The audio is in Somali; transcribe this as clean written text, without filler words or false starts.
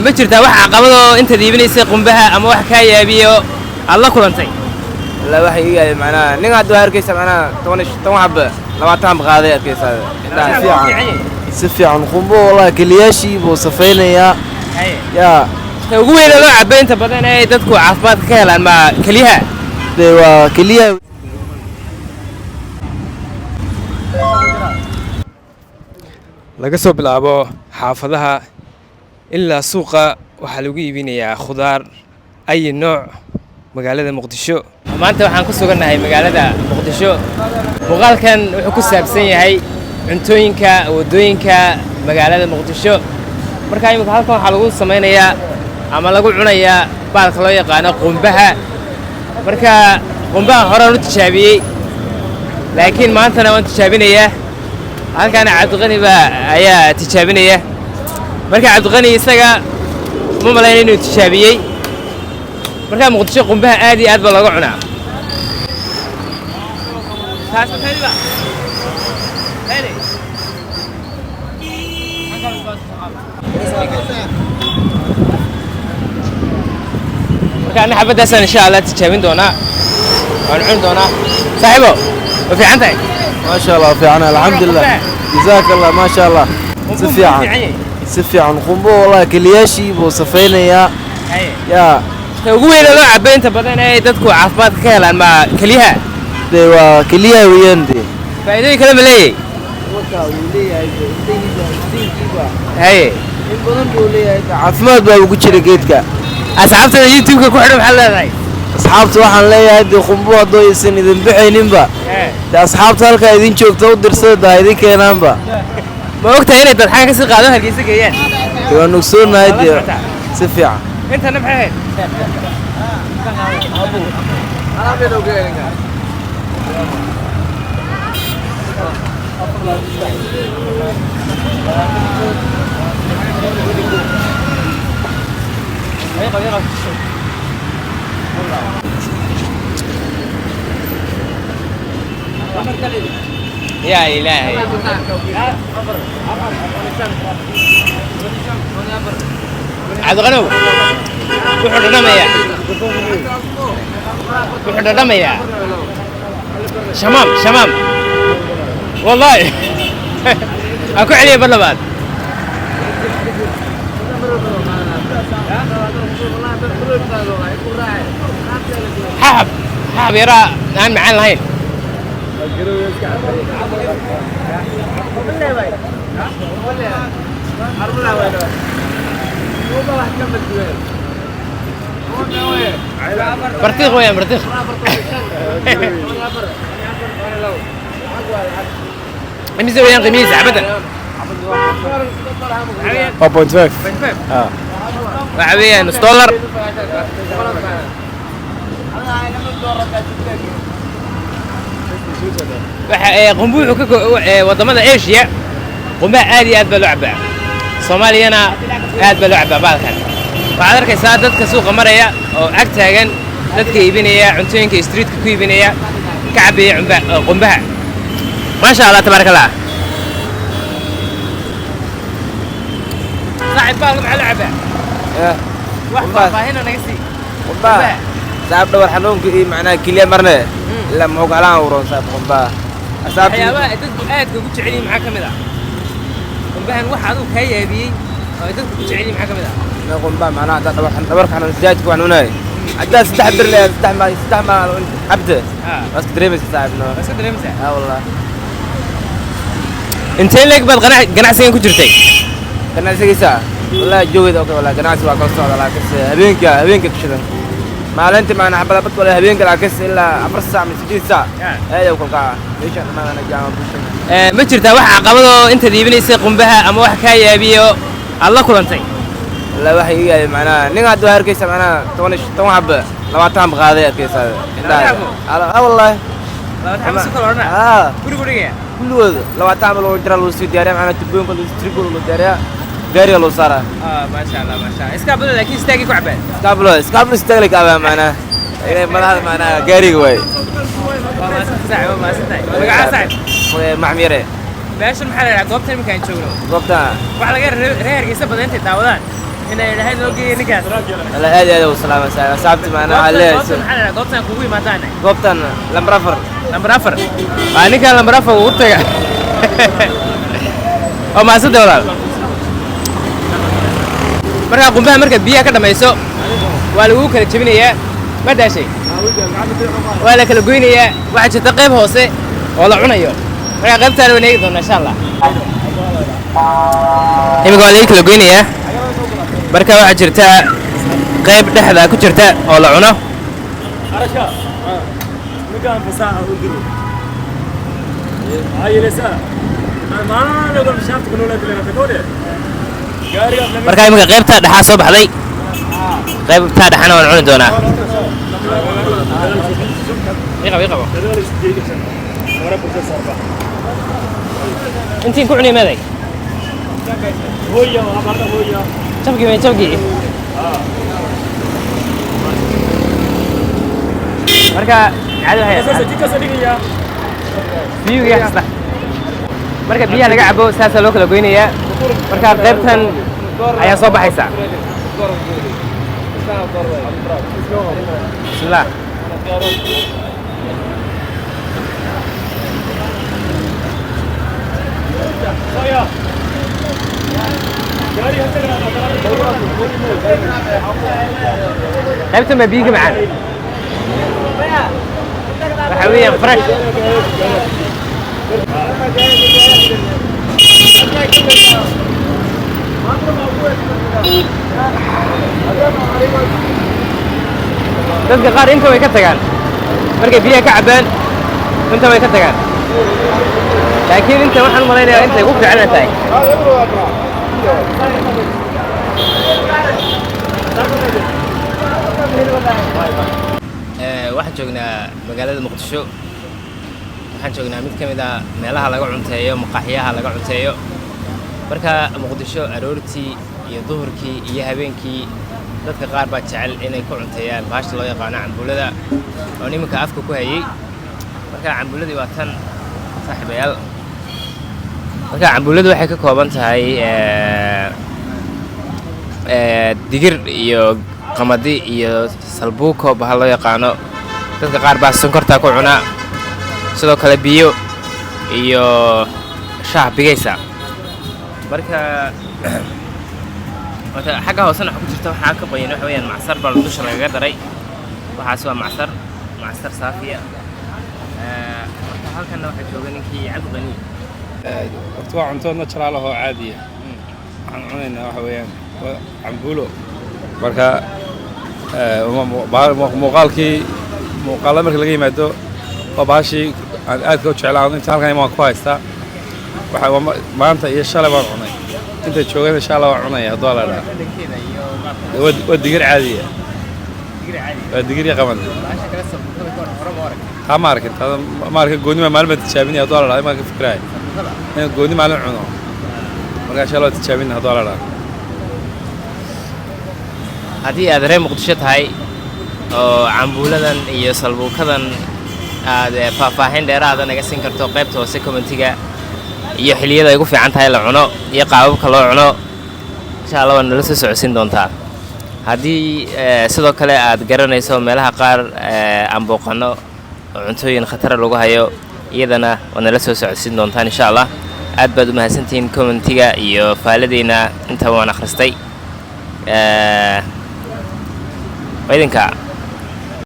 ما jirtaa wax caqabado inta diibinaysa qumbaha ama wax ka yaabiyo alla kulantay la wax iga macnaa nin aad arkaysa macnaa 10 xabba 20 qaaday arkaysa si fiican qumbo wallahi kaliyaashii buu safeynaya ya ugu weyn loo cabay inta badan ay dadku caafimaad ka helaan ma kaliyaha waa kaliyaha laga soo bilaabo xaafadaha ilaa suuqa waxaa lagu iibinayaa khudaar ay nooc magaalada Muqdisho maanta waxaan ku sugannahay magaalada Muqdisho muuqaalkan wuxuu ku saabsan yahay cuntooyinka wadooyinka magaalada Muqdisho marka imika halkan waxaa lagu sameynayaa ama lagu cunayaa baalka loo yaqaan qumbaha marka qumbaha hore u tijaabiyay laakiin maanta waan tijaabinayaa halkan Cabdiqani ayaa tijaabinaya marka Cabdiqani isaga ma malayn inuu tijaabiyay marka Muqdisho qumbaha aad iyo aad baa laga cunaa taas tayba hayri marka ana xabadaas insha Allah tijaabin doona waan cun doona saaxibo wa fiicantahay ما شاء الله في عنا الحمد لله جزاك الله ما شاء الله سفي عن قنبو والله كلياشي بو صفينيا يا ugu weyn loo cabay inta badan ay dadku caafimaad ka helaan ma kaliyaha waa kaliyaha weeyande faa'iidooyin kale ma leeyahay waka uu leeyahay dinkiiba haye in badan buu leeyahay caafimaad baa ugu jira geedka asxaabtada YouTube-ka ku xidhan maxaa leedahay asxaabta waxaan leeyahay qumbo hadoo aysan idin bixayninba asxaabta halka idin joogto u dirsada idin keenaanba ma ogtahay inay dadxaan ka sii qaado halkiisa geeyaan waa nugsoonahay si fiican inta nabxay يا إلهي عبد الغنو وحنا دمية شمام والله أكو عليه بالله بعد حاب يرى الآن معانا الهين برتيخ وين برتيخ قميص وين قميص ابدا 1.5 وعبيه نص دولار قنبوع wadamada Asia qumba aad iyo aad baa loo cabaa Soomaaliyana aad baa loo cabaa baalkan waxaad arkaysaa dadka suuqa maraya oo ag taagan dadka iibinaya cuntooyinka streetka ku iibinaya ka cabaya qumbaha ma sha Allah tabarakallah صاحب بالك على لعبه wax faahfaahin naga sii qumba saab dhawr xanuunka iyo macnaa kaliya marne la muuqalaan uroon saab qumba waxyaabaha dadku aad ugu jecel yihiin maxaa kamid ah qumbahan waxa uu ka yaabiyay oo dadku ku jecel yihiin maxaa kamid ah qumba macnaa dhawr xanuun sidaad ku xanuunay عداس ستح برلي ستح ما عبده بس دريمس صاحبنا بس دريمس اه والله انت لك بل قناعسين ku jirtay qanacsigiisa والله جويد اوكي والله قناعسي waa ka socda laakiin habeenka kashadan maalintii ma ana xabada bad wala habeenka laakiin ilaa 4 saac min 6 saac ayo kulka meesha ma ana jaama bulshada ma jirtaa wax caqabado inta diibinaysa qumbaha ama wax ka yaabiyo alla kulantay la wax iga macnaa nin aad arkaysa macnaa 10 xabba 20 qaaday arkaysa aa wallahi 20 soo kala guriga kulluwada 20 loo jira loo sii diyaariyo macnaa tubooyinka loo trigo loo diyaariyo gaari loo saara ma sha Allah iska bada laakiin istaagi ku cabaan iskaablo istaagi ka baa macnaa inay madaxda macnaa gaariga way ma saacay maxmire meeshan maxaa la goobta imkaan joogno goobta waxa laga reerkiisa badan inta daawadaan إن الهي نوجي نكاس والله هذه وسلام صاحبتي معنا عليه قطن كوي ما تاني قبطان لمرافر لمرافر أنا كان لمرافر وقتها أو ما صدق ولا marka qumbaha marka biyaha ka dhamayso waa lagu kala jabinayaa ma daashay waa la kala goynayaa waxa jirta qayb hoose oo la cunayo marka qaybtaan waan eegi doonaa insha Allah imika waa la kala goynayaa marka waxa jirta qayb dhexda ku jirta oo la cuno arasha nikaan fasaha u gudub ayelesa ma lagu mashaqto kunoo la dilay takoode marka imika qaybta dhaxaa soo baxday qaybta dhaxana waan cuni doonaa iqabo intiin ku cunay maday jabki marka caadi waxay marka biyaha laga cabo saasa loo kala goynayaa marka qaybtan ayaa soo baxaysa bismillah qaybtan ma biyiga macaan waxa weeyaan fresh dadka qaar inta way ka tagaan markay biyaha ka cabaan inta way ka tagaan laakiin inta waxaan malaynayaa intay ku fiican tahay waxaan joognaa magaalada Muqdisho waxaan joognaa mid ka mid ah meelaha laga cunteeyo maqaaxiyaha laga cunteeyo marka Muqdisho aroortii iyo duhurkii iyo habeenkii dadka qaar baa jecel inay ku cunteeyaan baashta loo yaqaan cambuulada oo nimanka afka ku hayay marka cambuuladii waa tan saaxiibayaal marka cambuuladu waxay ka kooban tahay digir iyo qamadi iyo salbuuko bahal loo yaqaano dadka qaar baa sonkorta ku cuna sidoo kale biyo iyo shaah bigaysa marka xagga hoosena waxa ku jirta waxa ka qoyan waxa weeyaan macsar bal dusha laga daray waxaas waa macsar saafiya marka halkan waxa jooga ninkii Cabdi Qani horta waa cunto natural ah oo caadi ah waxaan cunaynaa waxa weeyaan cambuulo marka muuqaalada marka laga yimaado waa baashii aan aad u jeclaa inta halkan imaan ku haystaa waxa maanta iyo shalay baan cunay inta joogan insha Allah waan cunaya haddii la dhaho waa digir caadi ah waa digir qaban ha market gooni ma maalmo tijaabinaya haddii la dhaho ma ka fikraay in gooni maalin cuno marka insha Allah tijaabin haddii la dhaho haddii aad reer Muqdisho tahay oo cambuuladan iyo salbuukadan aad faahfaahin dheeraad ah naga siin karto qaybta hoose commentiga iyo xiliyada ay ugu fiican tahay la cuno iyo qaababka loo cuno insha Allah waan nala soo socodsiin doontaa haddii sidoo kale aad garanayso meelaha qaar aan booqano oo cuntooyin khatar lagu hayo iyadana waan nala soo socodsiin doontaan insha Allah aad baad u mahadsantihiin commentiga iyo faaladeyna inta waan akhristay idinka